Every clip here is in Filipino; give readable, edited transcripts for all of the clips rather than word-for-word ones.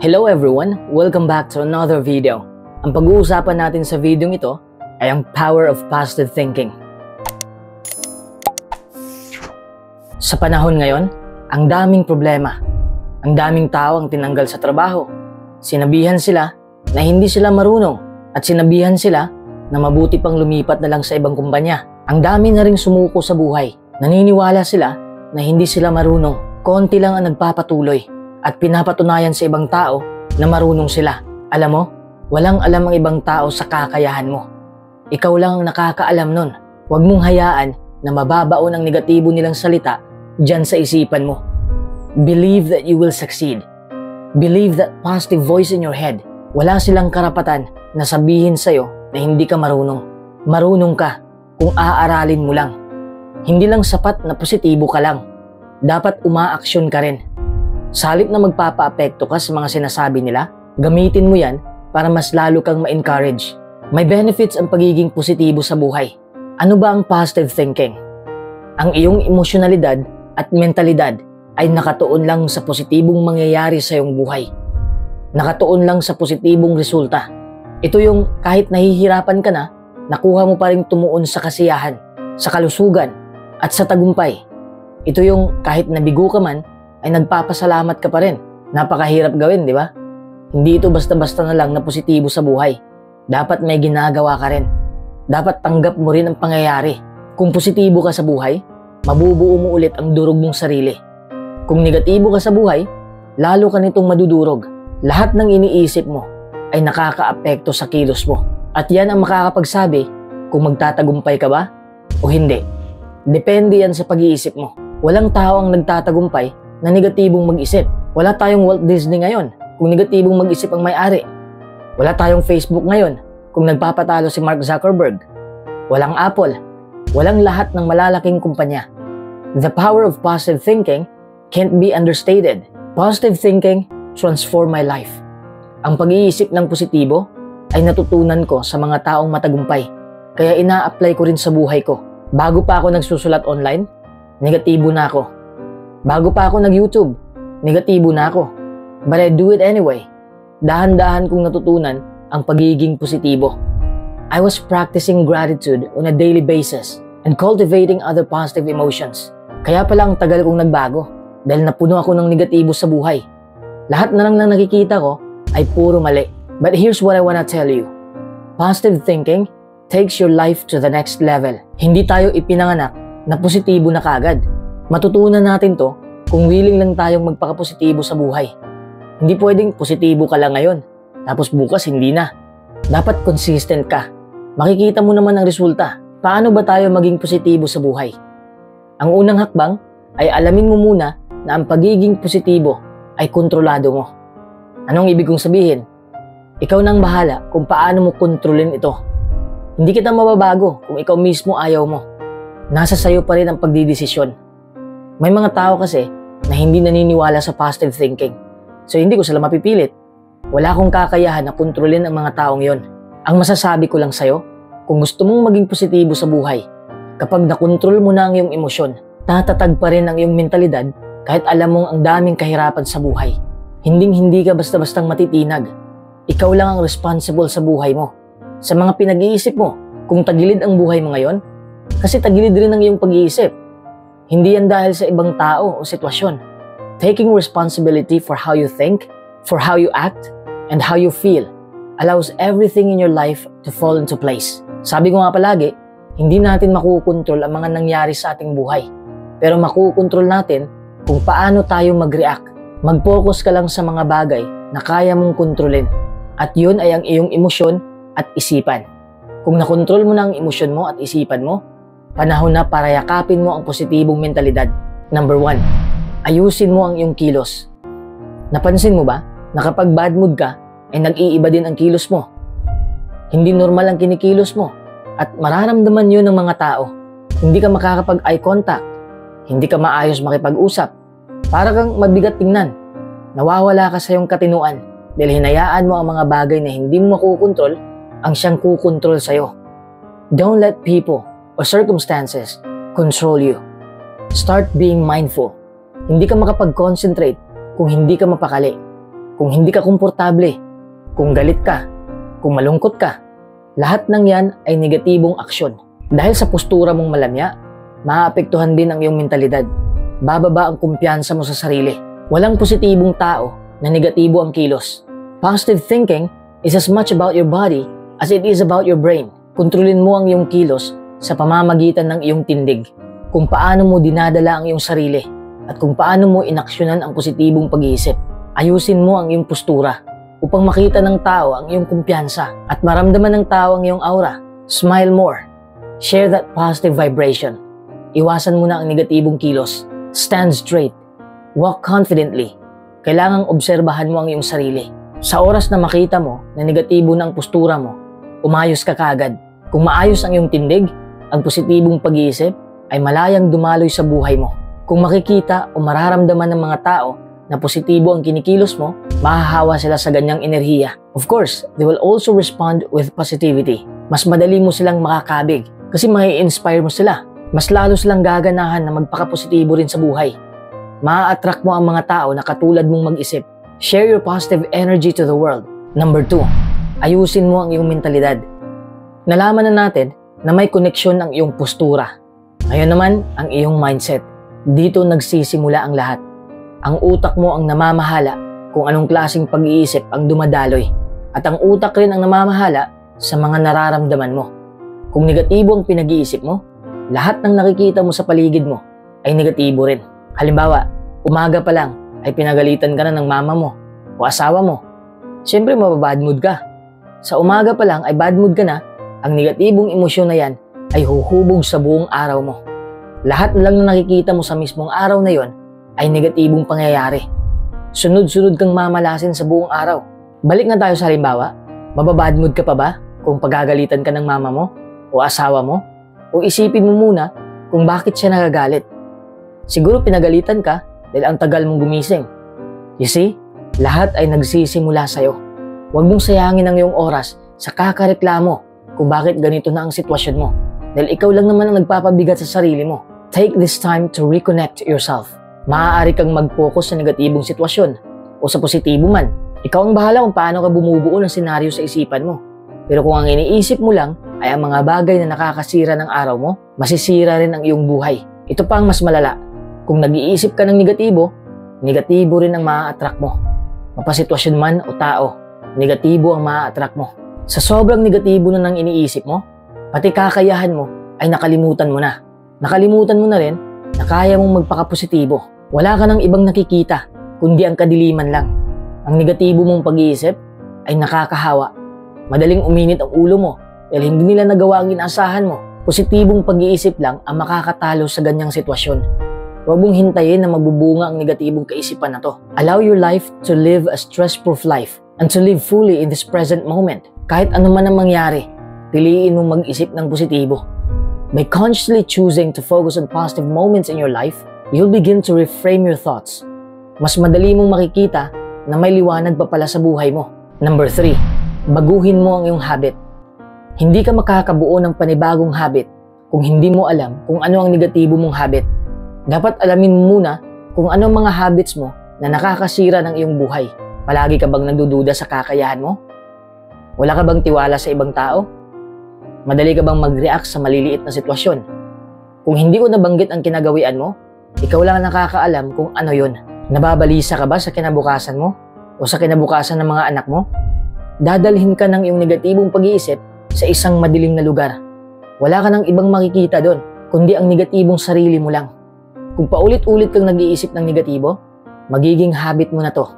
Hello everyone! Welcome back to another video. Ang pag-uusapan natin sa video ito ay ang power of positive thinking. Sa panahon ngayon, ang daming problema. Ang daming tao ang tinanggal sa trabaho. Sinabihan sila na hindi sila marunong at sinabihan sila na mabuti pang lumipat na lang sa ibang kumpanya. Ang dami na ring sumuko sa buhay. Naniniwala sila na hindi sila marunong. Konti lang ang nagpapatuloy at pinapatunayan sa ibang tao na marunong sila. Alam mo, walang alam ang ibang tao sa kakayahan mo. Ikaw lang ang nakakaalam nun. Huwag mong hayaan na mababaon ang negatibo nilang salita dyan sa isipan mo. Believe that you will succeed. Believe that positive voice in your head. Wala silang karapatan na sabihin sa'yo na hindi ka marunong. Marunong ka kung aaralin mo lang. Hindi lang sapat na positibo ka lang. Dapat umaaksyon ka rin. Sa halip na magpapa-apekto ka sa mga sinasabi nila, gamitin mo yan para mas lalo kang ma-encourage. May benefits ang pagiging positibo sa buhay. Ano ba ang positive thinking? Ang iyong emosyonalidad at mentalidad ay nakatuon lang sa positibong mangyayari sa iyong buhay. Nakatuon lang sa positibong resulta. Ito yung kahit nahihirapan ka na, nakuha mo pa rin tumuon sa kasiyahan, sa kalusugan, at sa tagumpay. Ito yung kahit nabigo ka man, ay nagpapasalamat ka pa rin. Napakahirap gawin, di ba? Hindi ito basta-basta na lang na positibo sa buhay. Dapat may ginagawa ka rin. Dapat tanggap mo rin ang pangyayari. Kung positibo ka sa buhay, mabubuo mo ulit ang durog mong sarili. Kung negatibo ka sa buhay, lalo ka nitong madudurog. Lahat ng iniisip mo ay nakakaapekto sa kilos mo. At yan ang makakapagsabi kung magtatagumpay ka ba o hindi. Depende yan sa pag-iisip mo. Walang tao ang nagtatagumpay na negatibong mag-isip. Wala tayong Walt Disney ngayon kung negatibong mag-isip ang may-ari. Wala tayong Facebook ngayon kung nagpapatalo si Mark Zuckerberg. Walang Apple. Walang lahat ng malalaking kumpanya. The power of positive thinking can't be understated. Positive thinking transformed my life. Ang pag-iisip ng positibo ay natutunan ko sa mga taong matagumpay. Kaya ina-apply ko rin sa buhay ko. Bago pa ako nagsusulat online, negatibo na ako. Bago pa ako nag-YouTube, negatibo na ako. But I do it anyway. Dahan-dahan kong natutunan ang pagiging positibo. I was practicing gratitude on a daily basis and cultivating other positive emotions. Kaya pala ang tagal kong nagbago dahil napuno ako ng negatibo sa buhay. Lahat na lang na nakikita ko ay puro mali. But here's what I wanna tell you. Positive thinking takes your life to the next level. Hindi tayo ipinanganak na positibo na kagad. Matutunan natin to kung willing lang tayong magpakapositibo sa buhay. Hindi pwedeng positibo ka lang ngayon, tapos bukas hindi na. Dapat consistent ka. Makikita mo naman ang resulta. Paano ba tayo maging positibo sa buhay? Ang unang hakbang ay alamin mo muna na ang pagiging positibo ay kontrolado mo. Anong ibig kong sabihin? Ikaw nang bahala kung paano mo kontrolin ito. Hindi kita mababago kung ikaw mismo ayaw mo. Nasa sayo pa rin ang pagdidesisyon. May mga tao kasi na hindi naniniwala sa positive thinking. So hindi ko sila mapipilit. Wala akong kakayahan na kontrolin ang mga taong yon. Ang masasabi ko lang sa'yo, kung gusto mong maging positibo sa buhay, kapag nakontrol mo na ang iyong emosyon, tatatag pa rin ang iyong mentalidad kahit alam mong ang daming kahirapan sa buhay. Hindi ka basta-bastang matitinag. Ikaw lang ang responsible sa buhay mo. Sa mga pinag-iisip mo, kung tagilid ang buhay mo ngayon, kasi tagilid rin ang iyong pag-iisip. Hindi yan dahil sa ibang tao o sitwasyon. Taking responsibility for how you think, for how you act, and how you feel allows everything in your life to fall into place. Sabi ko nga palagi, hindi natin makukontrol ang mga nangyari sa ating buhay. Pero makukontrol natin kung paano tayo mag-react. Mag-focus ka lang sa mga bagay na kaya mong kontrolin. At yun ay ang iyong emosyon at isipan. Kung nakontrol mo na ang emosyon mo at isipan mo, panahon na para yakapin mo ang positibong mentalidad. Number 1, ayusin mo ang iyong kilos. Napansin mo ba na kapag bad mood ka, ay nag-iiba din ang kilos mo? Hindi normal ang kinikilos mo at mararamdaman yun ng mga tao. Hindi ka makakapag-eye contact. Hindi ka maayos makipag-usap. Para kang mabigat tingnan. Nawawala ka sa iyong katinuan dahil hinayaan mo ang mga bagay na hindi mo makukontrol ang siyang kukontrol sa'yo. Don't let people o circumstances control you. Start being mindful. Hindi ka makapag-concentrate kung hindi ka mapakali. kung hindi ka komportable, kung galit ka, kung malungkot ka, lahat ng yan ay negatibong aksyon. Dahil sa postura mong malamya, maaapektuhan din ang iyong mentalidad. Bababa ang kumpiyansa mo sa sarili. Walang positibong tao na negatibo ang kilos. Positive thinking is as much about your body as it is about your brain. Kontrolin mo ang iyong kilos sa pamamagitan ng iyong tindig. Kung paano mo dinadala ang iyong sarili at kung paano mo inaksyonan ang positibong pag-iisip. Ayusin mo ang iyong postura upang makita ng tao ang iyong kumpiyansa at maramdaman ng tao ang iyong aura. Smile more. Share that positive vibration. Iwasan mo na ang negatibong kilos. Stand straight. Walk confidently. Kailangang obserbahan mo ang iyong sarili. Sa oras na makita mo na negatibo na ang postura mo, umayos ka kaagad. Kung maayos ang iyong tindig, ang positibong pag-iisip ay malayang dumaloy sa buhay mo. Kung makikita o mararamdaman ng mga tao na positibo ang kinikilos mo, mahahawa sila sa ganyang enerhiya. Of course, they will also respond with positivity. Mas madali mo silang makakabig kasi mai-inspire mo sila. Mas lalo silang gaganahan na magpaka-positibo rin sa buhay. Maa-attract mo ang mga tao na katulad mong mag-isip. Share your positive energy to the world. Number 2, ayusin mo ang iyong mentalidad. Nalaman na natin na may koneksyon ang iyong postura. Ngayon naman, ang iyong mindset. Dito nagsisimula ang lahat. Ang utak mo ang namamahala kung anong klaseng pag-iisip ang dumadaloy. At ang utak rin ang namamahala sa mga nararamdaman mo. Kung negatibo ang pinag-iisip mo, lahat ng nakikita mo sa paligid mo ay negatibo rin. Halimbawa, umaga pa lang ay pinagalitan ka na ng mama mo o asawa mo. Siyempre mababad mood ka. Sa umaga pa lang ay bad mood ka na, ang negatibong emosyon na yan ay huhubog sa buong araw mo. Lahat lang na nakikita mo sa mismong araw na yon ay negatibong pangyayari. Sunod-sunod kang mamalasin sa buong araw. Balik na tayo sa halimbawa, mababad mood ka pa ba kung pagagalitan ka ng mama mo o asawa mo? O isipin mo muna kung bakit siya nagagalit. Siguro pinagalitan ka dahil ang tagal mong gumising. You see, lahat ay nagsisimula sa'yo. Huwag mong sayangin ang iyong oras sa kakareklamo kung bakit ganito na ang sitwasyon mo. Dahil ikaw lang naman ang nagpapabigat sa sarili mo. Take this time to reconnect yourself. Maaari kang mag-focus sa negatibong sitwasyon o sa positibo man. Ikaw ang bahala kung paano ka bumubuo ng senaryo sa isipan mo. Pero kung ang iniisip mo lang ay ang mga bagay na nakakasira ng araw mo, masisira rin ang iyong buhay. Ito pa ang mas malala. Kung nag-iisip ka ng negatibo, negatibo rin ang maa-attract mo. Mapasitwasyon man o tao, negatibo ang maa-attract mo. Sa sobrang negatibo na ng iniisip mo, pati kakayahan mo ay nakalimutan mo na. Nakalimutan mo na rin na kaya mong magpaka-positibo. Wala ka ng ibang nakikita, kundi ang kadiliman lang. Ang negatibo mong pag-iisip ay nakakahawa. Madaling uminit ang ulo mo dahil hindi nila nagawa ang inaasahan mo. Positibong pag-iisip lang ang makakatalo sa ganyang sitwasyon. Huwag mong hintayin na magbubunga ang negatibong kaisipan na to. Allow your life to live a stress-proof life and to live fully in this present moment. Kahit ano man ang mangyari, piliin mong mag-isip ng positibo. By consciously choosing to focus on positive moments in your life, you'll begin to reframe your thoughts. Mas madali mong makikita na may liwanag pa pala sa buhay mo. Number 3, baguhin mo ang iyong habit. Hindi ka makakabuo ng panibagong habit kung hindi mo alam kung ano ang negatibo mong habit. Dapat alamin mo muna kung ano ang mga habits mo na nakakasira ng iyong buhay. Palagi ka bang nagdududa sa kakayahan mo? Wala ka bang tiwala sa ibang tao? Madali ka bang mag-react sa maliliit na sitwasyon? Kung hindi ko nabanggit ang kinagawian mo, ikaw lang ang nakakaalam kung ano yon. Nababalisa ka ba sa kinabukasan mo? O sa kinabukasan ng mga anak mo? Dadalhin ka ng iyong negatibong pag-iisip sa isang madilim na lugar. Wala ka ng ibang makikita doon, kundi ang negatibong sarili mo lang. Kung paulit-ulit kang nag-iisip ng negatibo, magiging habit mo na to.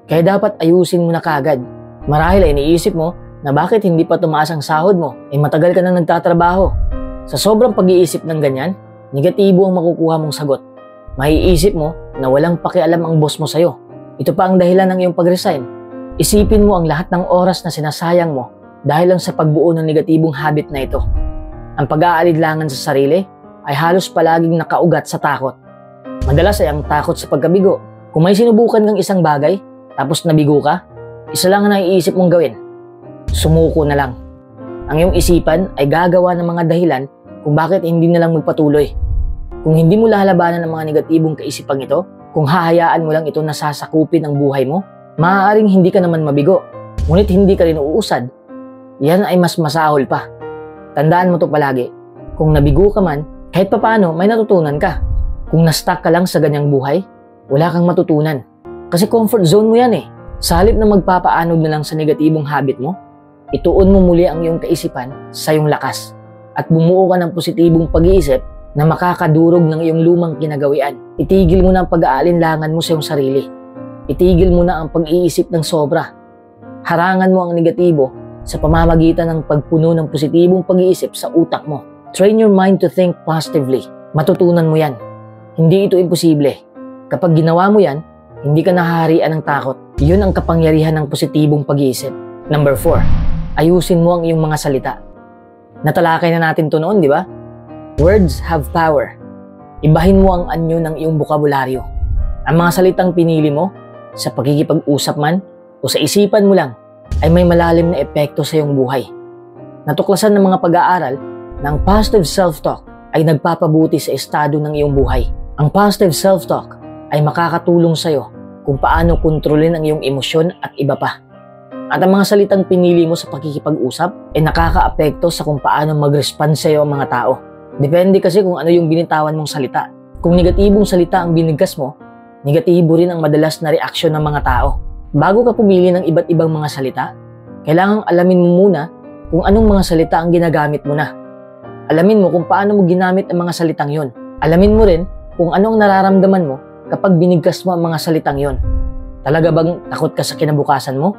Kaya dapat ayusin mo na kaagad. Marahil ay iniisip mo na bakit hindi pa tumaas ang sahod mo, matagal ka na nagtatrabaho. Sa sobrang pag-iisip ng ganyan, negatibo ang makukuha mong sagot. Maiisip mo na walang pakialam ang boss mo sa'yo. Ito pa ang dahilan ng iyong pag-resign. Isipin mo ang lahat ng oras na sinasayang mo dahil lang sa pagbuo ng negatibong habit na ito. Ang pag-aalidlangan sa sarili ay halos palaging nakaugat sa takot. Madalas ay ang takot sa pagkabigo. Kung may sinubukan kang isang bagay, tapos nabigo ka, isa lang ang naiisip mong gawin. Sumuko na lang. Ang iyong isipan ay gagawa ng mga dahilan kung bakit hindi na lang magpatuloy. Kung hindi mo lalabanan ng mga negatibong kaisipang ito, kung hahayaan mo lang ito na sasakupin ang buhay mo, Maaaring hindi ka naman mabigo, ngunit hindi ka rin uusad. Yan ay mas masahol pa. Tandaan mo to palagi. Kung nabigo ka man, kahit papaano may natutunan ka. Kung na-stuck ka lang sa ganyang buhay, wala kang matutunan. Kasi comfort zone mo yan eh. Sa halip na magpapaanod na lang sa negatibong habit mo, ituon mo muli ang iyong kaisipan sa iyong lakas. At bumuo ka ng positibong pag-iisip na makakadurog ng iyong lumang kinagawian. Itigil mo na ang pag-aalinlangan mo sa iyong sarili. Itigil mo na ang pag-iisip ng sobra. Harangan mo ang negatibo sa pamamagitan ng pagpuno ng positibong pag-iisip sa utak mo. Train your mind to think positively. Matutunan mo yan. Hindi ito imposible. Kapag ginawa mo yan, hindi ka nahaharian ng takot. Yun ang kapangyarihan ng positibong pag-iisip. Number 4, ayusin mo ang iyong mga salita. Natalakay na natin to noon, di ba? Words have power. Ibahin mo ang anyo ng iyong bokabularyo. Ang mga salitang pinili mo, sa pagkikipag-usap man o sa isipan mo lang, ay may malalim na epekto sa iyong buhay. Natuklasan ng mga pag-aaral na ang positive self-talk ay nagpapabuti sa estado ng iyong buhay. Ang positive self-talk ay makakatulong sa iyo kung paano kontrolin ang iyong emosyon at iba pa. At ang mga salitang pinili mo sa pakikipag-usap ay nakakaapekto sa kung paano mag-respond sa iyo ang mga tao. Depende kasi kung ano yung binitawan mong salita. Kung negatibong salita ang binigkas mo, negatibo rin ang madalas na reaksyon ng mga tao. Bago ka pumili ng iba't ibang mga salita, kailangang alamin mo muna kung anong mga salita ang ginagamit mo na. Alamin mo kung paano mo ginamit ang mga salitang yon. Alamin mo rin kung ano ang nararamdaman mo kapag binigkas mo ang mga salitang yon. Talaga bang takot ka sa kinabukasan mo?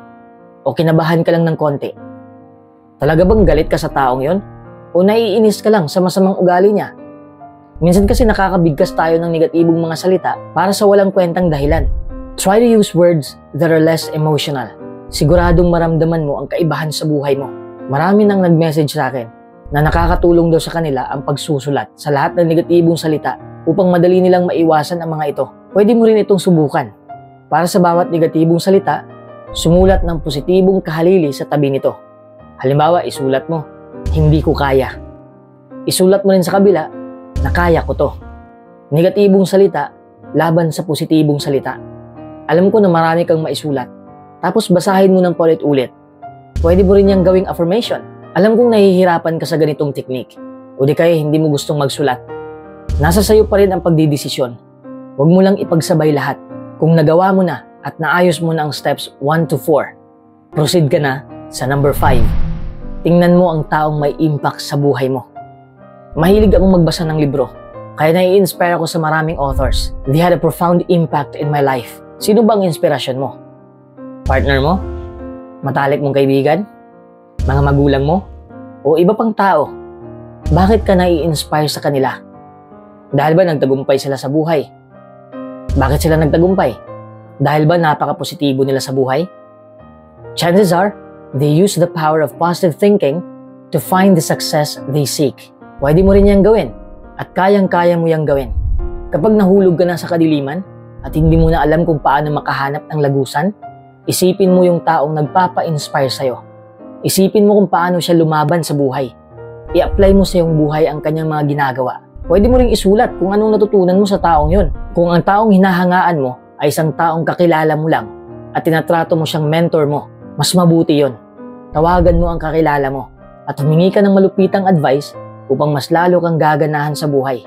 O kinabahan ka lang ng konti? Talaga bang galit ka sa taong yon? O naiinis ka lang sa masamang ugali niya? Minsan kasi nakakabigkas tayo ng negatibong mga salita para sa walang kwentang dahilan. Try to use words that are less emotional. Siguradong maramdaman mo ang kaibahan sa buhay mo. Marami nang nag-message sa akin na nakakatulong daw sa kanila ang pagsusulat sa lahat ng negatibong salita upang madali nilang maiwasan ang mga ito. Pwede mo rin itong subukan. Para sa bawat negatibong salita, sumulat ng positibong kahalili sa tabi nito. Halimbawa, isulat mo, hindi ko kaya. Isulat mo rin sa kabila, na kaya ko to. Negatibong salita, laban sa positibong salita. Alam ko na marami kang maisulat. Tapos basahin mo ng paulit-ulit. Pwede mo rin niyang gawing affirmation. Alam kong nahihirapan ka sa ganitong technique. O di kaya hindi mo gustong magsulat. Nasa sayo pa rin ang pagdidesisyon. Huwag mo lang ipagsabay lahat. Kung nagawa mo na at naayos mo na ang steps 1 to 4, proceed ka na sa number 5. Tingnan mo ang taong may impact sa buhay mo. Mahilig akong magbasa ng libro. Kaya nai-inspire ako sa maraming authors. They had a profound impact in my life. Sino bang inspirasyon mo? Partner mo? Matalik mong kaibigan? Mga magulang mo? O iba pang tao? Bakit ka nai-inspire sa kanila? Dahil ba nagtagumpay sila sa buhay? Bakit sila nagtagumpay? Dahil ba napaka-positibo nila sa buhay? Chances are, they use the power of positive thinking to find the success they seek. Pwede mo rin yan gawin at kayang-kaya mo yang gawin. Kapag nahulog ka na sa kadiliman at hindi mo na alam kung paano makahanap ng lagusan, isipin mo yung taong nagpapa-inspire sa'yo. Isipin mo kung paano siya lumaban sa buhay. I-apply mo sa iyong buhay ang kanyang mga ginagawa. Pwede mo ring isulat kung anong natutunan mo sa taong yon. Kung ang taong hinahangaan mo ay isang taong kakilala mo lang at tinatrato mo siyang mentor mo, mas mabuti yon. Tawagan mo ang kakilala mo at humingi ka ng malupitang advice upang mas lalo kang gaganahan sa buhay.